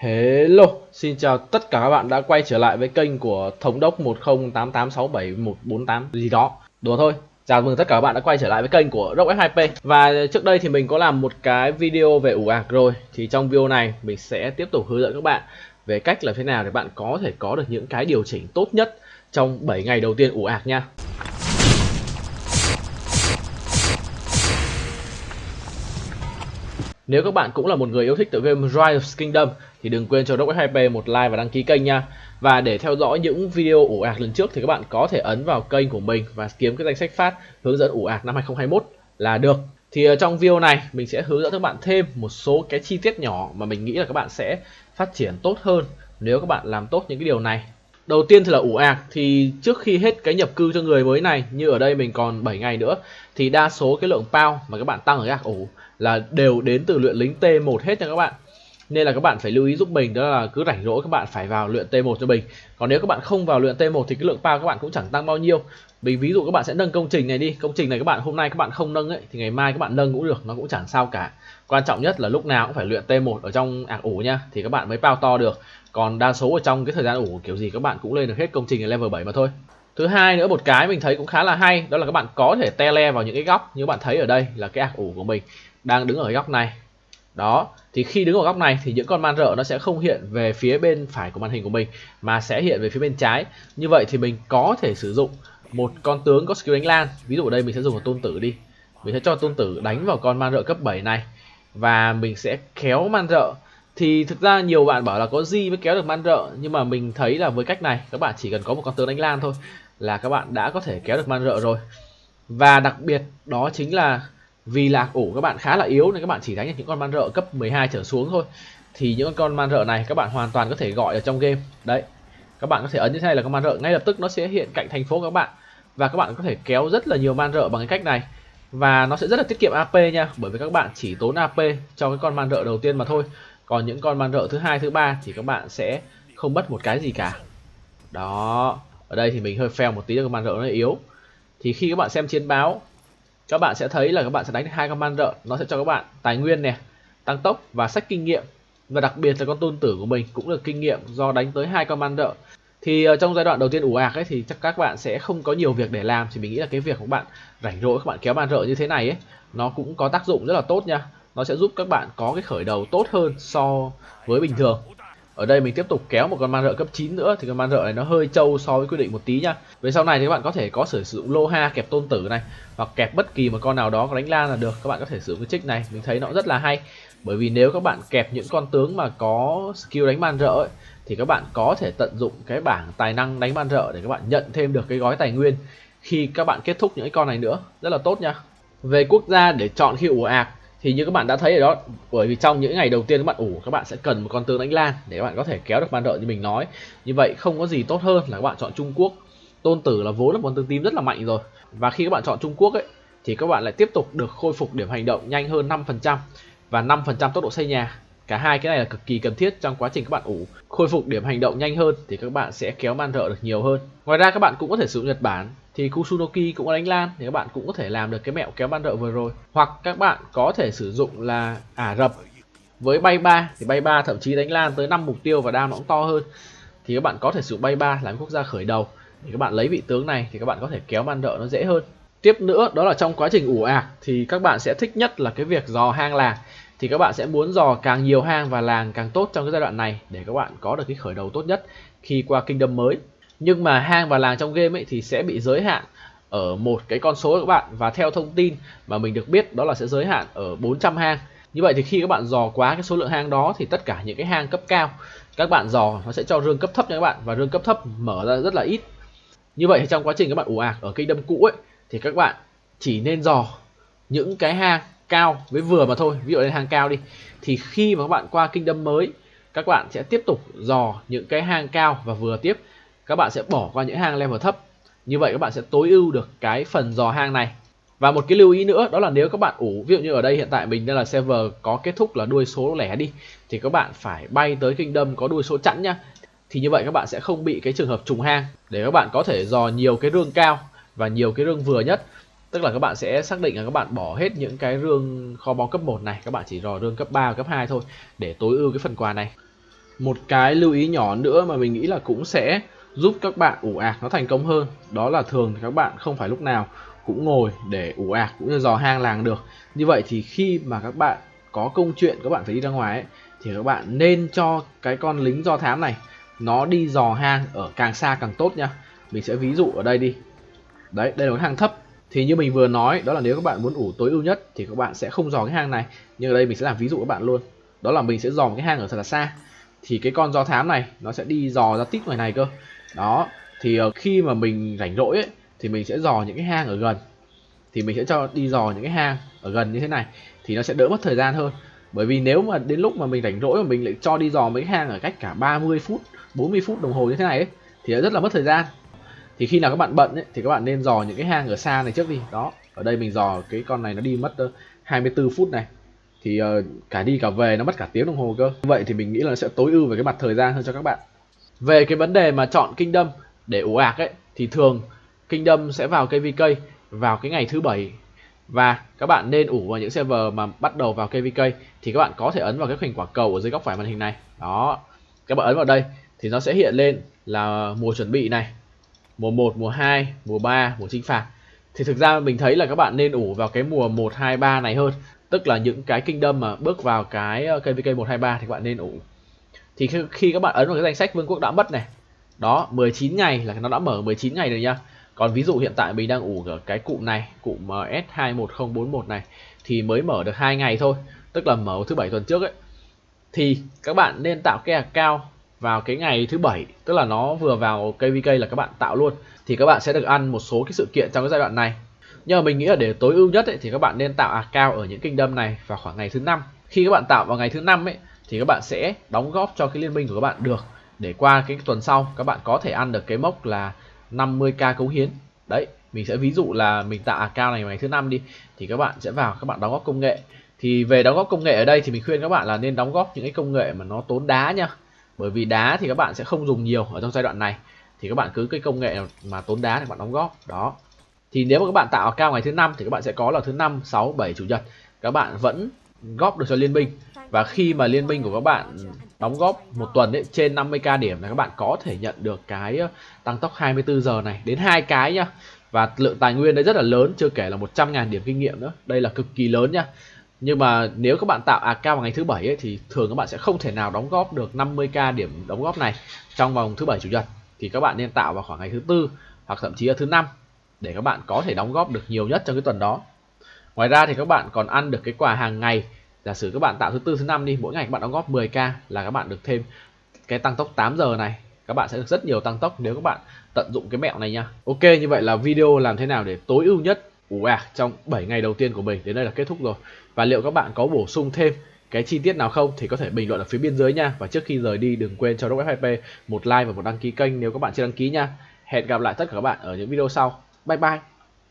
Hello, xin chào tất cả các bạn đã quay trở lại với kênh của Thống đốc 1088671148 gì đó. Đùa thôi. Chào mừng tất cả các bạn đã quay trở lại với kênh của Rock F2P. Và trước đây thì mình có làm một cái video về ủ ạc rồi. Thì trong video này mình sẽ tiếp tục hướng dẫn các bạn về cách làm thế nào để bạn có thể có được những cái điều chỉnh tốt nhất trong 7 ngày đầu tiên ủ ạc nha. Nếu các bạn cũng là một người yêu thích tựa game Rise of Kingdom thì đừng quên cho Rock F2P một like và đăng ký kênh nha. Và để theo dõi những video ủ ạc lần trước thì các bạn có thể ấn vào kênh của mình và kiếm cái danh sách phát hướng dẫn ủ ạc năm 2021 là được. Thì trong video này mình sẽ hướng dẫn các bạn thêm một số cái chi tiết nhỏ mà mình nghĩ là các bạn sẽ phát triển tốt hơn nếu các bạn làm tốt những cái điều này. Đầu tiên thì là ủ ạc, thì trước khi hết cái nhập cư cho người mới này, như ở đây mình còn 7 ngày nữa, thì đa số cái lượng pound mà các bạn tăng ở ạc ủ là đều đến từ luyện lính T1 hết nha các bạn. Nên là các bạn phải lưu ý giúp mình, đó là cứ rảnh rỗi các bạn phải vào luyện T1 cho mình. Còn nếu các bạn không vào luyện T1 thì cái lượng pound các bạn cũng chẳng tăng bao nhiêu. Mình ví dụ các bạn sẽ nâng công trình này đi, công trình này các bạn hôm nay các bạn không nâng ấy thì ngày mai các bạn nâng cũng được, nó cũng chẳng sao cả. Quan trọng nhất là lúc nào cũng phải luyện T1 ở trong ạc ủ nha, thì các bạn mới pound to được. Còn đa số ở trong cái thời gian ủ kiểu gì các bạn cũng lên được hết công trình ở level 7 mà thôi. Thứ hai nữa, một cái mình thấy cũng khá là hay, đó là các bạn có thể tele vào những cái góc. Như các bạn thấy ở đây là cái ạc ủ của mình đang đứng ở cái góc này. Đó, thì khi đứng ở góc này thì những con man rợ nó sẽ không hiện về phía bên phải của màn hình của mình mà sẽ hiện về phía bên trái. Như vậy thì mình có thể sử dụng một con tướng có skill đánh lan. Ví dụ ở đây mình sẽ dùng một tôn tử đi. Mình sẽ cho tôn tử đánh vào con man rợ cấp 7 này và mình sẽ kéo man rợ. Thì thực ra nhiều bạn bảo là có gì mới kéo được man rợ, nhưng mà mình thấy là với cách này các bạn chỉ cần có một con tướng đánh lan thôi là các bạn đã có thể kéo được man rợ rồi. Và đặc biệt đó chính là vì là ủ các bạn khá là yếu nên các bạn chỉ đánh được những con man rợ cấp 12 trở xuống thôi. Thì những con man rợ này các bạn hoàn toàn có thể gọi ở trong game. Đấy, các bạn có thể ấn như thế này là con man rợ, ngay lập tức nó sẽ hiện cạnh thành phố của các bạn. Và các bạn có thể kéo rất là nhiều man rợ bằng cái cách này. Và nó sẽ rất là tiết kiệm AP nha, bởi vì các bạn chỉ tốn AP cho cái con man rợ đầu tiên mà thôi. Còn những con man rợ thứ hai, thứ ba thì các bạn sẽ không mất một cái gì cả. Đó, ở đây thì mình hơi fail một tí cho con man rợ nó yếu. Thì khi các bạn xem chiến báo, các bạn sẽ thấy là các bạn sẽ đánh được hai con man rợ, nó sẽ cho các bạn tài nguyên nè, tăng tốc và sách kinh nghiệm. Và đặc biệt là con tôn tử của mình cũng được kinh nghiệm do đánh tới hai con man rợ. Thì trong giai đoạn đầu tiên ủ ạc ấy thì chắc các bạn sẽ không có nhiều việc để làm, thì mình nghĩ là cái việc của các bạn rảnh rỗi các bạn kéo man rợ như thế này ấy, nó cũng có tác dụng rất là tốt nha. Nó sẽ giúp các bạn có cái khởi đầu tốt hơn so với bình thường. Ở đây mình tiếp tục kéo một con man rợ cấp 9 nữa, thì con man rợ này nó hơi trâu so với quy định một tí nha. Về sau này thì các bạn có thể có sử dụng lô ha kẹp tôn tử này, hoặc kẹp bất kỳ một con nào đó có đánh lan là được. Các bạn có thể sử dụng cái trick này, mình thấy nó rất là hay. Bởi vì nếu các bạn kẹp những con tướng mà có skill đánh man rợ ấy, thì các bạn có thể tận dụng cái bảng tài năng đánh man rợ để các bạn nhận thêm được cái gói tài nguyên khi các bạn kết thúc những cái con này nữa, rất là tốt nha. Về quốc gia để chọn khi ủ ạc thì như các bạn đã thấy rồi đó, bởi vì trong những ngày đầu tiên các bạn ủ, các bạn sẽ cần một con tướng đánh lan để các bạn có thể kéo được man rợ như mình nói. Như vậy không có gì tốt hơn là các bạn chọn Trung Quốc. Tôn tử là vốn là một tướng tím rất là mạnh rồi, và khi các bạn chọn Trung Quốc ấy thì các bạn lại tiếp tục được khôi phục điểm hành động nhanh hơn 5% và 5% tốc độ xây nhà. Cả hai cái này là cực kỳ cần thiết trong quá trình các bạn ủ. Khôi phục điểm hành động nhanh hơn thì các bạn sẽ kéo man rợ được nhiều hơn. Ngoài ra các bạn cũng có thể sử dụng Nhật Bản, thì Kusunoki cũng có đánh lan thì các bạn cũng có thể làm được cái mẹo kéo man rợ vừa rồi. Hoặc các bạn có thể sử dụng là Ả Rập với bay 3, thì bay 3 thậm chí đánh lan tới 5 mục tiêu và đam nó cũng to hơn. Thì các bạn có thể sử dụng bay 3 làm quốc gia khởi đầu để các bạn lấy vị tướng này, thì các bạn có thể kéo man rợ nó dễ hơn. Tiếp nữa đó là trong quá trình ủ ạc thì các bạn sẽ thích nhất là cái việc dò hang làng. Thì các bạn sẽ muốn dò càng nhiều hang và làng càng tốt trong cái giai đoạn này để các bạn có được cái khởi đầu tốt nhất khi qua Kingdom mới. Nhưng mà hang và làng trong game ấy thì sẽ bị giới hạn ở một cái con số các bạn, và theo thông tin mà mình được biết đó là sẽ giới hạn ở 400 hang. Như vậy thì khi các bạn dò quá cái số lượng hang đó thì tất cả những cái hang cấp cao các bạn dò nó sẽ cho rương cấp thấp nha các bạn, và rương cấp thấp mở ra rất là ít. Như vậy thì trong quá trình các bạn ủ ạc ở Kingdom cũ ấy thì các bạn chỉ nên dò những cái hang cao với vừa mà thôi. Ví dụ lên hang cao đi, thì khi mà các bạn qua Kingdom mới các bạn sẽ tiếp tục dò những cái hang cao và vừa tiếp, các bạn sẽ bỏ qua những hang level thấp. Như vậy các bạn sẽ tối ưu được cái phần dò hang này. Và một cái lưu ý nữa đó là nếu các bạn ủ, ví dụ như ở đây hiện tại mình đây là server có kết thúc là đuôi số lẻ đi, thì các bạn phải bay tới Kingdom có đuôi số chẵn nhá. Thì như vậy các bạn sẽ không bị cái trường hợp trùng hang, để các bạn có thể dò nhiều cái rương cao và nhiều cái rương vừa nhất. Tức là các bạn sẽ xác định là các bạn bỏ hết những cái rương kho báu cấp 1 này, các bạn chỉ dò rương cấp 3 và cấp 2 thôi để tối ưu cái phần quà này. Một cái lưu ý nhỏ nữa mà mình nghĩ là cũng sẽ giúp các bạn ủ ạc nó thành công hơn, đó là thường thì các bạn không phải lúc nào cũng ngồi để ủ ạc cũng như dò hang làng được. Như vậy thì khi mà các bạn có công chuyện các bạn phải đi ra ngoài ấy, thì các bạn nên cho cái con lính do thám này nó đi dò hang ở càng xa càng tốt nha. Mình sẽ ví dụ ở đây đi. Đấy, đây là cái hang thấp. Thì như mình vừa nói, đó là nếu các bạn muốn ủ tối ưu nhất thì các bạn sẽ không dò cái hang này. Nhưng ở đây mình sẽ làm ví dụ các bạn luôn. Đó là mình sẽ dò một cái hang ở thật là xa. Thì cái con do thám này nó sẽ đi dò ra tít ngoài này cơ. Đó, thì khi mà mình rảnh rỗi ấy, thì mình sẽ dò những cái hang ở gần. Thì mình sẽ cho đi dò những cái hang ở gần như thế này thì nó sẽ đỡ mất thời gian hơn. Bởi vì nếu mà đến lúc mà mình rảnh rỗi mà mình lại cho đi dò mấy cái hang ở cách cả 30 phút, 40 phút đồng hồ như thế này ấy, thì rất là mất thời gian. Thì khi nào các bạn bận ấy, thì các bạn nên dò những cái hang ở xa này trước đi. Đó, ở đây mình dò cái con này nó đi mất 24 phút này. Thì cả đi cả về nó mất cả tiếng đồng hồ cơ. Vậy thì mình nghĩ là nó sẽ tối ưu về cái mặt thời gian hơn cho các bạn. Về cái vấn đề mà chọn Kingdom để ủ ạc ấy, thì thường Kingdom sẽ vào KVK vào cái ngày thứ bảy. Và các bạn nên ủ vào những server mà bắt đầu vào KVK. Thì các bạn có thể ấn vào cái hình quả cầu ở dưới góc phải màn hình này. Đó, các bạn ấn vào đây thì nó sẽ hiện lên là mùa chuẩn bị này, mùa 1, mùa 2, mùa 3, mùa chinh phạt. Thì thực ra mình thấy là các bạn nên ủ vào cái mùa 1, 2, 3 này hơn. Tức là những cái Kingdom mà bước vào cái KVK 1, 2, 3 thì các bạn nên ủ. Thì khi các bạn ấn vào cái danh sách vương quốc đã mất này, đó, 19 ngày là nó đã mở 19 ngày rồi nha. Còn ví dụ hiện tại mình đang ủ ở cái cụm này, cụm S21041 này thì mới mở được 2 ngày thôi, tức là mở thứ bảy tuần trước ấy. Thì các bạn nên tạo cái account vào cái ngày thứ bảy, tức là nó vừa vào KVK là các bạn tạo luôn. Thì các bạn sẽ được ăn một số cái sự kiện trong cái giai đoạn này. Nhưng mà mình nghĩ là để tối ưu nhất ấy, thì các bạn nên tạo account ở những kingdom này vào khoảng ngày thứ 5. Khi các bạn tạo vào ngày thứ 5 ấy thì các bạn sẽ đóng góp cho cái liên minh của các bạn được, để qua cái tuần sau các bạn có thể ăn được cái mốc là 50k cống hiến. Đấy, mình sẽ ví dụ là mình tạo account này ngày thứ 5 đi, thì các bạn sẽ vào các bạn đóng góp công nghệ. Thì về đóng góp công nghệ ở đây thì mình khuyên các bạn là nên đóng góp những cái công nghệ mà nó tốn đá nha. Bởi vì đá thì các bạn sẽ không dùng nhiều ở trong giai đoạn này. Thì các bạn cứ cái công nghệ mà tốn đá thì các bạn đóng góp. Đó. Thì nếu mà các bạn tạo account ngày thứ 5 thì các bạn sẽ có là thứ 5, 6, 7 chủ nhật các bạn vẫn góp được cho liên minh. Và khi mà liên minh của các bạn đóng góp một tuần ấy, trên 50k điểm là các bạn có thể nhận được cái tăng tốc 24 giờ này đến 2 cái nhá. Và lượng tài nguyên đấy rất là lớn, chưa kể là 100.000 điểm kinh nghiệm nữa. Đây là cực kỳ lớn nhá. Nhưng mà nếu các bạn tạo account vào ngày thứ bảy ấy, thì thường các bạn sẽ không thể nào đóng góp được 50k điểm đóng góp này trong vòng thứ bảy chủ nhật. Thì các bạn nên tạo vào khoảng ngày thứ tư hoặc thậm chí là thứ năm để các bạn có thể đóng góp được nhiều nhất trong cái tuần đó. Ngoài ra thì các bạn còn ăn được cái quà hàng ngày. Giả sử các bạn tạo thứ tư thứ năm đi, mỗi ngày các bạn đóng góp 10k là các bạn được thêm cái tăng tốc 8 giờ này. Các bạn sẽ được rất nhiều tăng tốc nếu các bạn tận dụng cái mẹo này nha. Ok, như vậy là video làm thế nào để tối ưu nhất ủ ạc trong 7 ngày đầu tiên của mình đến đây là kết thúc rồi. Và liệu các bạn có bổ sung thêm cái chi tiết nào không thì có thể bình luận ở phía bên dưới nha. Và trước khi rời đi đừng quên cho Rock F2P một like và một đăng ký kênh nếu các bạn chưa đăng ký nha. Hẹn gặp lại tất cả các bạn ở những video sau. Bye bye.